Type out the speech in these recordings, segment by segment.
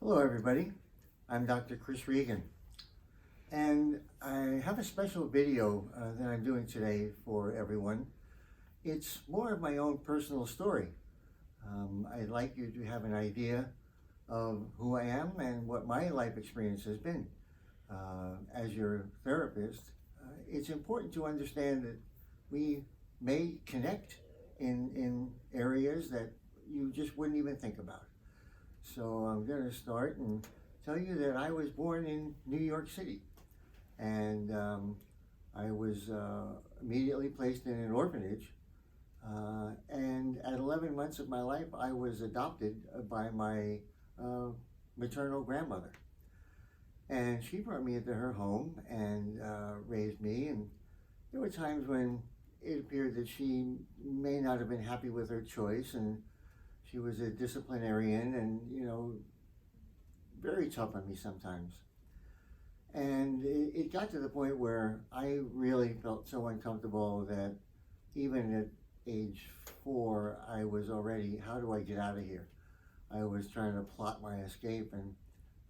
Hello, everybody. I'm Dr. Chris Regan, and I have a special video that I'm doing today for everyone. It's more of my own personal story. I'd like you to have an idea of who I am and what my life experience has been. As your therapist, it's important to understand that we may connect in areas that you just wouldn't even think about. So I'm going to start and tell you that I was born in New York City, and I was immediately placed in an orphanage, and at 11 months of my life I was adopted by my maternal grandmother, and she brought me into her home and raised me. And there were times when it appeared that she may not have been happy with her choice, and she was a disciplinarian and, very tough on me sometimes. And it got to the point where I really felt so uncomfortable that even at age 4, I was already, how do I get out of here? I was trying to plot my escape, and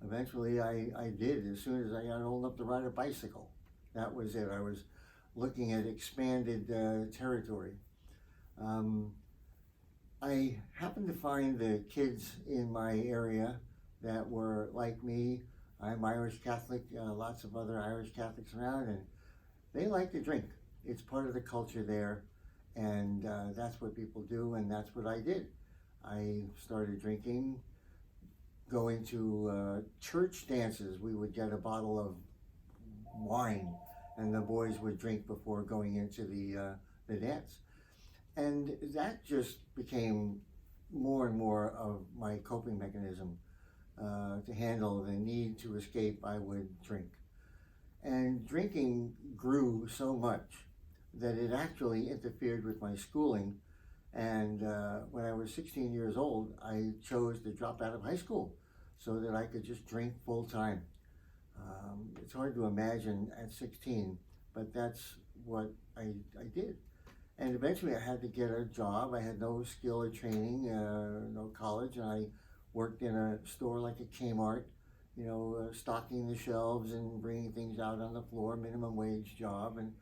eventually I did as soon as I got old enough to ride a bicycle. That was it. I was looking at expanded territory. I happened to find the kids in my area that were like me. I'm Irish Catholic, lots of other Irish Catholics around, and they like to drink. It's part of the culture there, and that's what people do, and that's what I did. I started drinking, going to church dances. We would get a bottle of wine, and the boys would drink before going into the dance. And that just became more and more of my coping mechanism. To handle the need to escape, I would drink. And drinking grew so much that it actually interfered with my schooling. And when I was 16 years old, I chose to drop out of high school so that I could just drink full time. It's hard to imagine at 16, but that's what I did. And eventually I had to get a job. I had no skill or training, no college, and I worked in a store like a Kmart, stocking the shelves and bringing things out on the floor, minimum wage job. And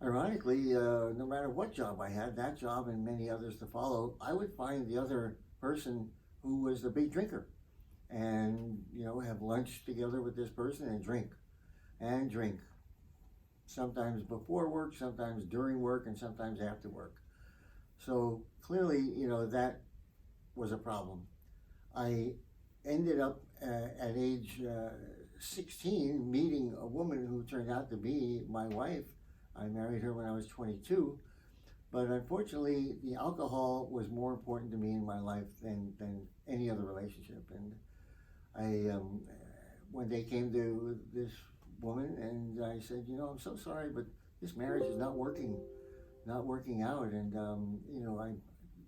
ironically, no matter what job I had, that job and many others to follow, I would find the other person who was the big drinker and, have lunch together with this person and drink. Sometimes before work, sometimes during work, and sometimes after work. So clearly, that was a problem. I ended up at age 16 meeting a woman who turned out to be my wife. I married her when I was 22, but unfortunately the alcohol was more important to me in my life than any other relationship. And I one day came to this woman and I said, I'm so sorry, but this marriage is not working out, and I'm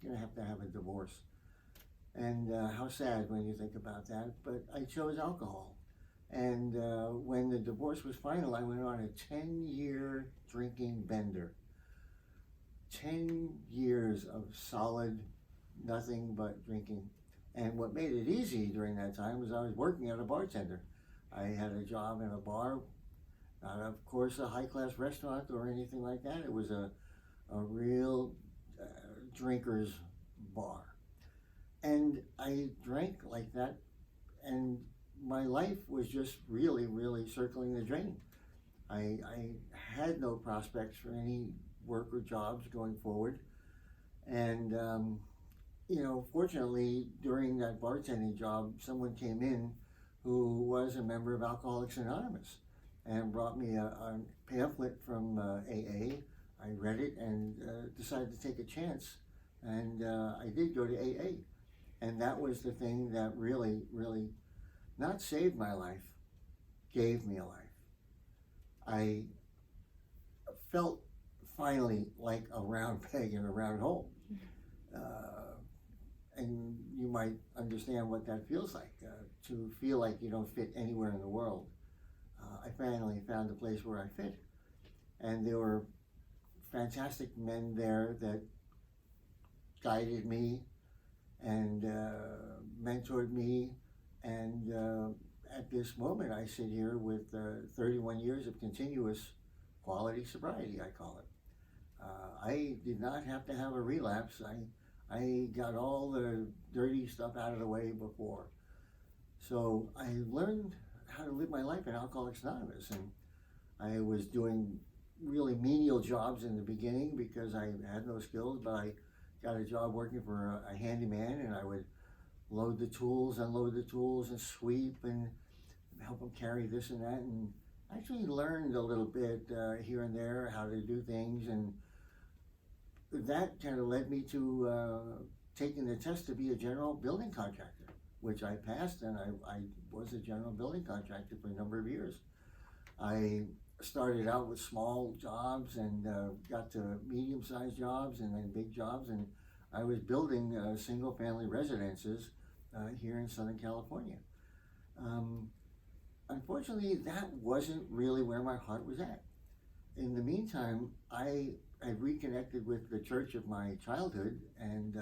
gonna have to have a divorce. And how sad when you think about that, but I chose alcohol. And when the divorce was final, I went on a 10-year drinking bender. 10 years of solid nothing but drinking. And what made it easy during that time was I was working as a bartender. I had a job in a bar, not of course a high-class restaurant or anything like that. It was a real drinker's bar. And I drank like that, and my life was just really, really circling the drain. I had no prospects for any work or jobs going forward. And fortunately, during that bartending job, someone came in who was a member of Alcoholics Anonymous and brought me a pamphlet from AA. I read it and decided to take a chance. And I did go to AA. And that was the thing that really, really not saved my life, gave me a life. I felt finally like a round peg in a round hole. And you might understand what that feels like, to feel like you don't fit anywhere in the world. I finally found a place where I fit. And there were fantastic men there that guided me and mentored me And at this moment, I sit here with 31 years of continuous quality sobriety, I call it. I did not have to have a relapse. I got all the dirty stuff out of the way before. So I learned how to live my life in Alcoholics Anonymous. And I was doing really menial jobs in the beginning because I had no skills, but I got a job working for a handyman, and I would load the tools, unload the tools, and sweep and help them carry this and that, and actually learned a little bit here and there how to do things, and that kind of led me to taking the test to be a general building contractor, which I passed, and I was a general building contractor for a number of years. I started out with small jobs and got to medium-sized jobs and then big jobs, and I was building single-family residences here in Southern California. Unfortunately, that wasn't really where my heart was at. In the meantime, I reconnected with the church of my childhood, and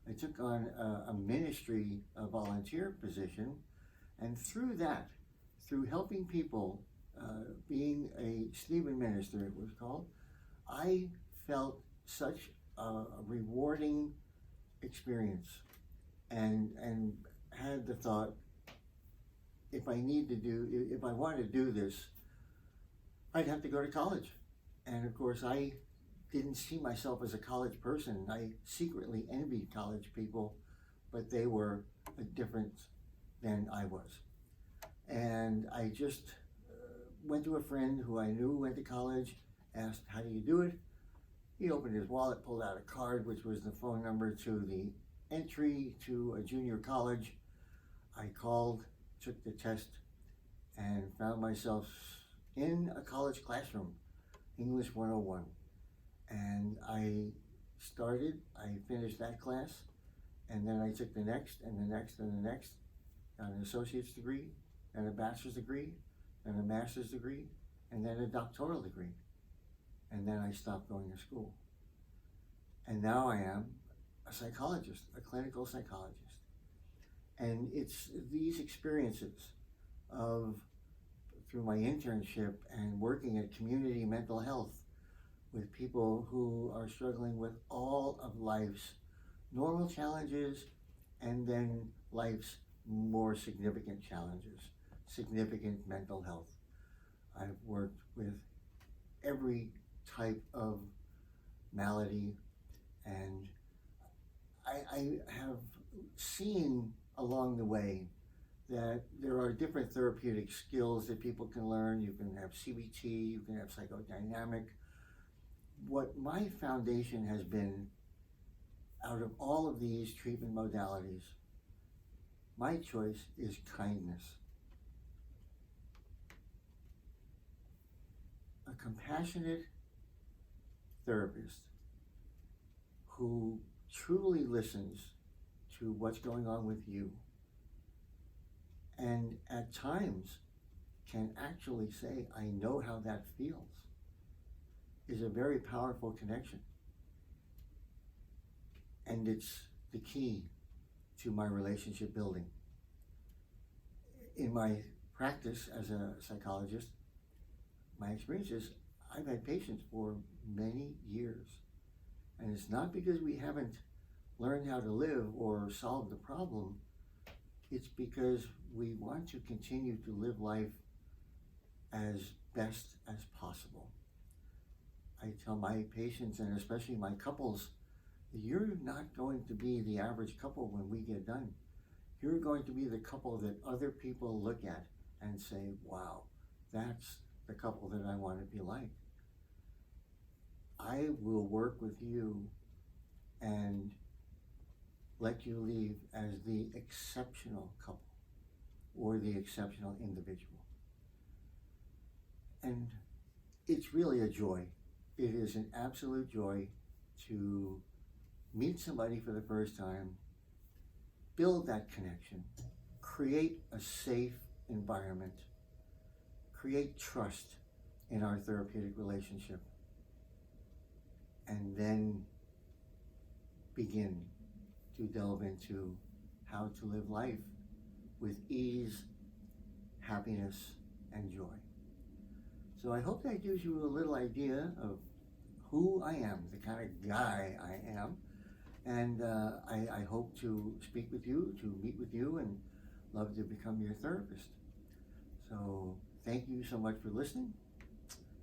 I took on a ministry, a volunteer position, and through that, through helping people, being a Stephen minister, it was called, I felt such a rewarding experience, and had the thought, if I wanted to do this, I'd have to go to college. And of course, I didn't see myself as a college person. I secretly envied college people, but they were different than I was. And I just went to a friend who I knew went to college, asked, how do you do it? He opened his wallet, pulled out a card, which was the phone number to the entry to a junior college. I called, took the test, and found myself in a college classroom, English 101. And I finished that class, and then I took the next, and the next, and the next, got an associate's degree, and a bachelor's degree, and a master's degree, and then a doctoral degree. And then I stopped going to school. And now I am a psychologist, a clinical psychologist. And it's these experiences of, through my internship and working at community mental health with people who are struggling with all of life's normal challenges and then life's more significant challenges, significant mental health. I've worked with every type of malady, and I have seen along the way that there are different therapeutic skills that people can learn. You can have CBT, you can have psychodynamic. What my foundation has been, out of all of these treatment modalities, my choice is kindness. A compassionate therapist who truly listens to what's going on with you, and at times can actually say, I know how that feels, is a very powerful connection. And it's the key to my relationship building. In my practice as a psychologist, my experience is I've had patients for many years. And it's not because we haven't learned how to live or solve the problem. It's because we want to continue to live life as best as possible. I tell my patients, and especially my couples, you're not going to be the average couple when we get done. You're going to be the couple that other people look at and say, wow, that's the couple that I want to be like. I will work with you and let you leave as the exceptional couple or the exceptional individual. And it's really a joy. It is an absolute joy to meet somebody for the first time, build that connection, create a safe environment, create trust in our therapeutic relationship, and then begin to delve into how to live life with ease, happiness, and joy. So I hope that gives you a little idea of who I am, the kind of guy I am. And I hope to speak with you, to meet with you, and love to become your therapist. So thank you so much for listening.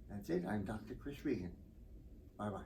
That's it. I'm Dr. Chris Regan. Bye-bye.